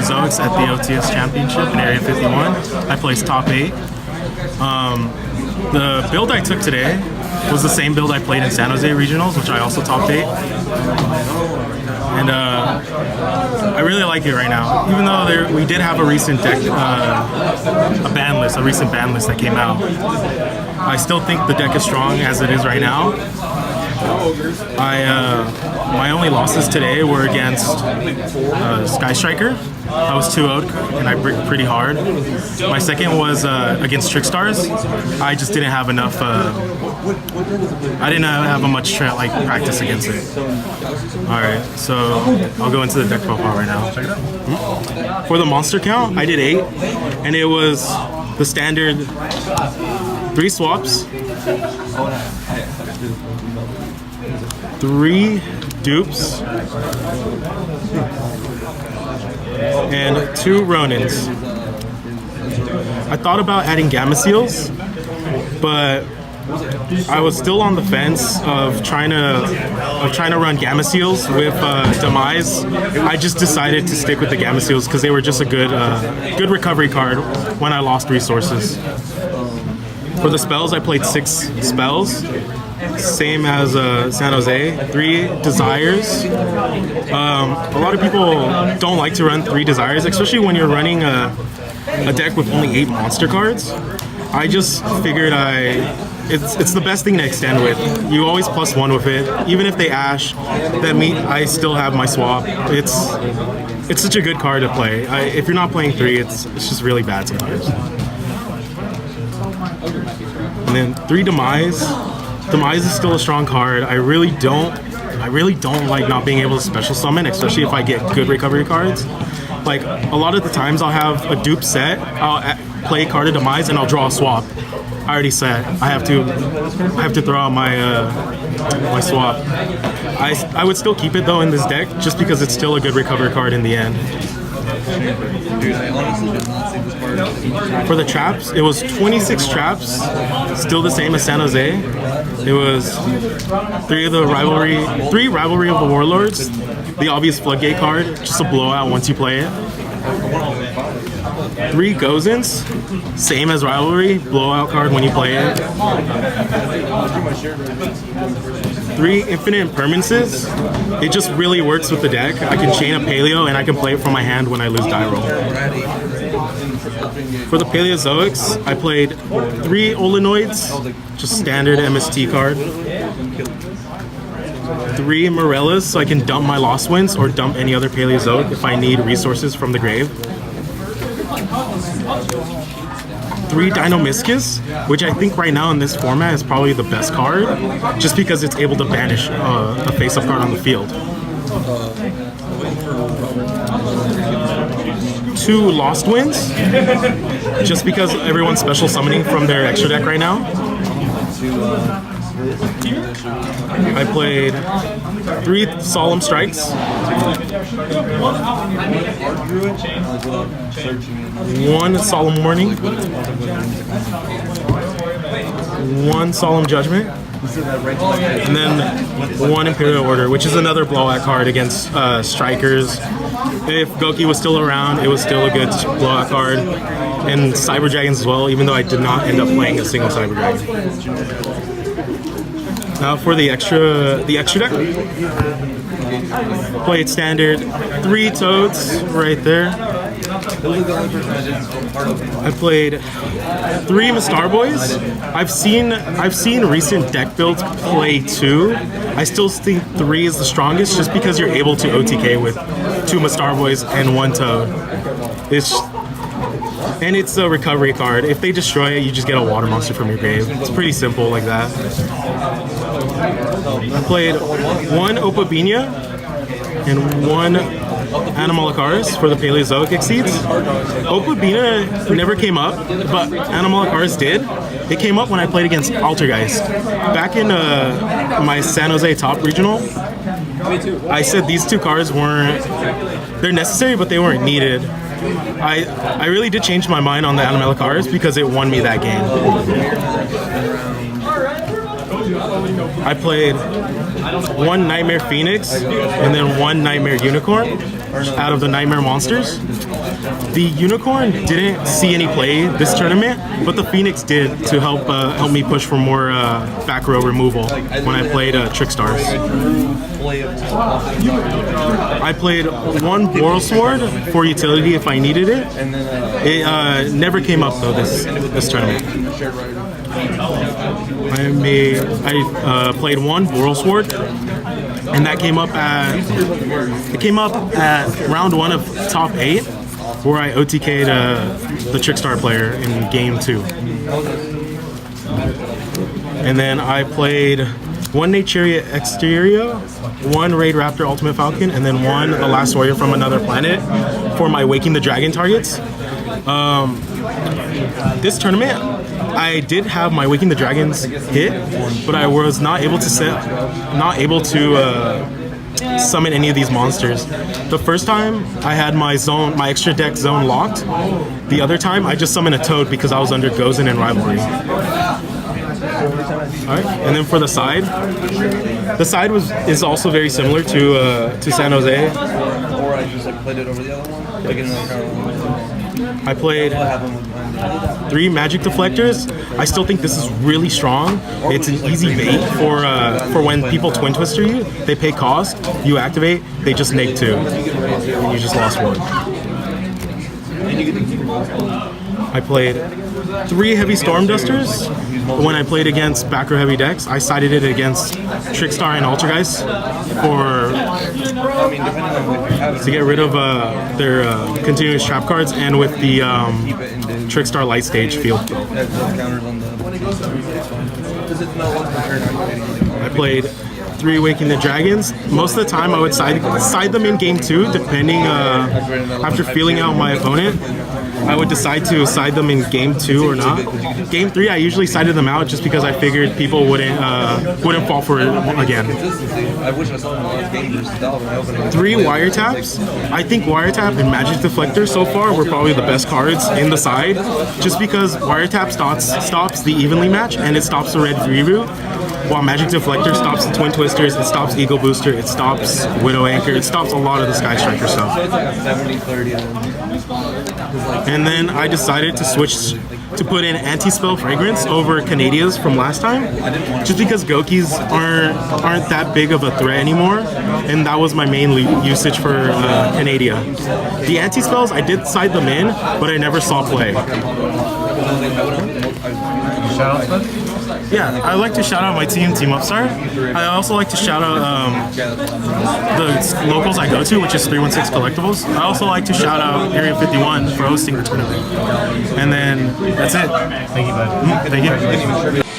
Paleozoics at the OTS Championship in Area 51. I placed top 8. The build I took today was the same build I played in San Jose Regionals, which I also topped 8. And I really like it right now. Even though we did have a recent deck, a recent ban list that came out, I still think the deck is strong as it is right now. My only losses today were against Sky Striker. I was 2-0'd and I bricked pretty hard. My second was against Trickstars. I just didn't have enough. I didn't have much practice against it. All right, so I'll go into the deck profile right now. For the monster count, I did 8, and it was the standard 3 swaps, 3 dupes, and 2 Ronins. I thought about adding Gamma Seals, but I was still on the fence of trying to run Gamma Seals with Demise. I just decided to stick with the Gamma Seals because they were just a good recovery card when I lost resources. For the spells, I played 6 spells, same as San Jose. 3 Desires. A lot of people don't like to run 3 Desires, especially when you're running a deck with only 8 monster cards. I just figured it's the best thing to extend with. You always +1 with it. Even if they ash, I still have my swap. It's such a good card to play. If you're not playing 3, it's just really bad sometimes. And then 3 Demise. Demise is still a strong card. I really don't like not being able to special summon, especially if I get good recovery cards. Like, a lot of the times I'll have a dupe set, I'll play a card of Demise, and I'll draw a swap. I already set. I have to throw out my my swap. I would still keep it though in this deck, just because it's still a good recovery card in the end. Dude, I honestly did not see this part. For the traps, it was 26 traps, still the same as San Jose. It was 3 Rivalry of the Warlords, the obvious Floodgate card, just a blowout once you play it. 3 Gozens, same as Rivalry, blowout card when you play it. 3 Infinite Impermanences. It just really works with the deck. I can chain a Paleo and I can play it from my hand when I lose die roll. For the Paleozoics, I played 3 Olenoids, just standard MST card. 3 Morellas, so I can dump my Lost Winds or dump any other Paleozoic if I need resources from the grave. 3 Dino-Miscus, which I think right now in this format is probably the best card, just because it's able to banish a face-up card on the field. 2 Lost Winds, just because everyone's special summoning from their extra deck right now. I played 3 Solemn Strikes, 1 Solemn Warning, 1 Solemn Judgment, and then 1 Imperial Order, which is another blowout card against strikers. If Goki was still around, it was still a good blowout card. And Cyber Dragons as well, even though I did not end up playing a single Cyber Dragon. Now for the extra deck, played standard 3 Toads right there. I played 3 Mastar Boys. I've seen recent deck builds play 2. I still think 3 is the strongest, just because you're able to OTK with 2 Mastar Boys and 1 Toad. And it's a recovery card. If they destroy it, you just get a water monster from your grave. It's pretty simple like that. I played 1 Opabinia and 1 Animalakaris for the Paleozoic Exceeds. Opabinia never came up, but Animalakaris did. It came up when I played against Altergeist. Back in my San Jose top regional, I said these 2 cards they're necessary, but they weren't needed. I really did change my mind on the Animalakaris because it won me that game. I played 1 Nightmare Phoenix and then 1 Nightmare Unicorn. out of the Nightmare monsters. The Unicorn didn't see any play this tournament, but the Phoenix did to help me push for more back row removal when I played Trickstars. I played one Boral Sword for utility if I needed it. It never came up though this tournament. I played one Boral Sword, and that came up at round 1 of top 8, where I OTK'd the Trickstar player in game 2. And then I played one Nate Chariot Exterior, one Raid Raptor Ultimate Falcon, and then one The Last Warrior from Another Planet for my Waking the Dragon targets. This tournament, I did have my Waking the Dragons hit, but I was not able to summon any of these monsters. The first time I had my extra deck zone locked. The other time I just summoned a Toad because I was under Gozen and Rivalry. Alright, and then for the side is also very similar to San Jose. Or I just played it over the other one. Like in the I played 3 Magic Deflectors. I still think this is really strong. It's an easy bait for when people Twin Twister you. They pay cost, you activate, they just neg 2, and you just lost 1. I played 3 Heavy Storm Dusters. When I played against back row heavy decks, I sided it against Trickstar and Altergeist to get rid of their continuous trap cards, and with the Trickstar Light Stage field. I played 3 Waking the Dragons. Most of the time I would side them in game 2, depending after feeling out my opponent. I would decide to side them in game 2 or not. Game 3, I usually sided them out just because I figured people wouldn't fall for it again. 3 Wiretaps. I think Wiretap and Magic Deflector so far were probably the best cards in the side, just because Wiretap stops the evenly match and it stops the red reboot, while Magic Deflector stops the Twin Twisters, it stops Eagle Booster, it stops Widow Anchor, it stops a lot of the Sky Striker stuff. And then I decided to switch to put in Anti-Spell Fragrance over Canadias from last time, just because Gokis aren't that big of a threat anymore, and that was my main usage for Canadia. The Anti-Spells, I did side them in, but I never saw play. Yeah, I like to shout out my team, Team Upstart. I also like to shout out the locals I go to, which is 316 Collectibles. I also like to shout out Area 51 for hosting the tournament. And then that's it. Thank you, bud. Thank you.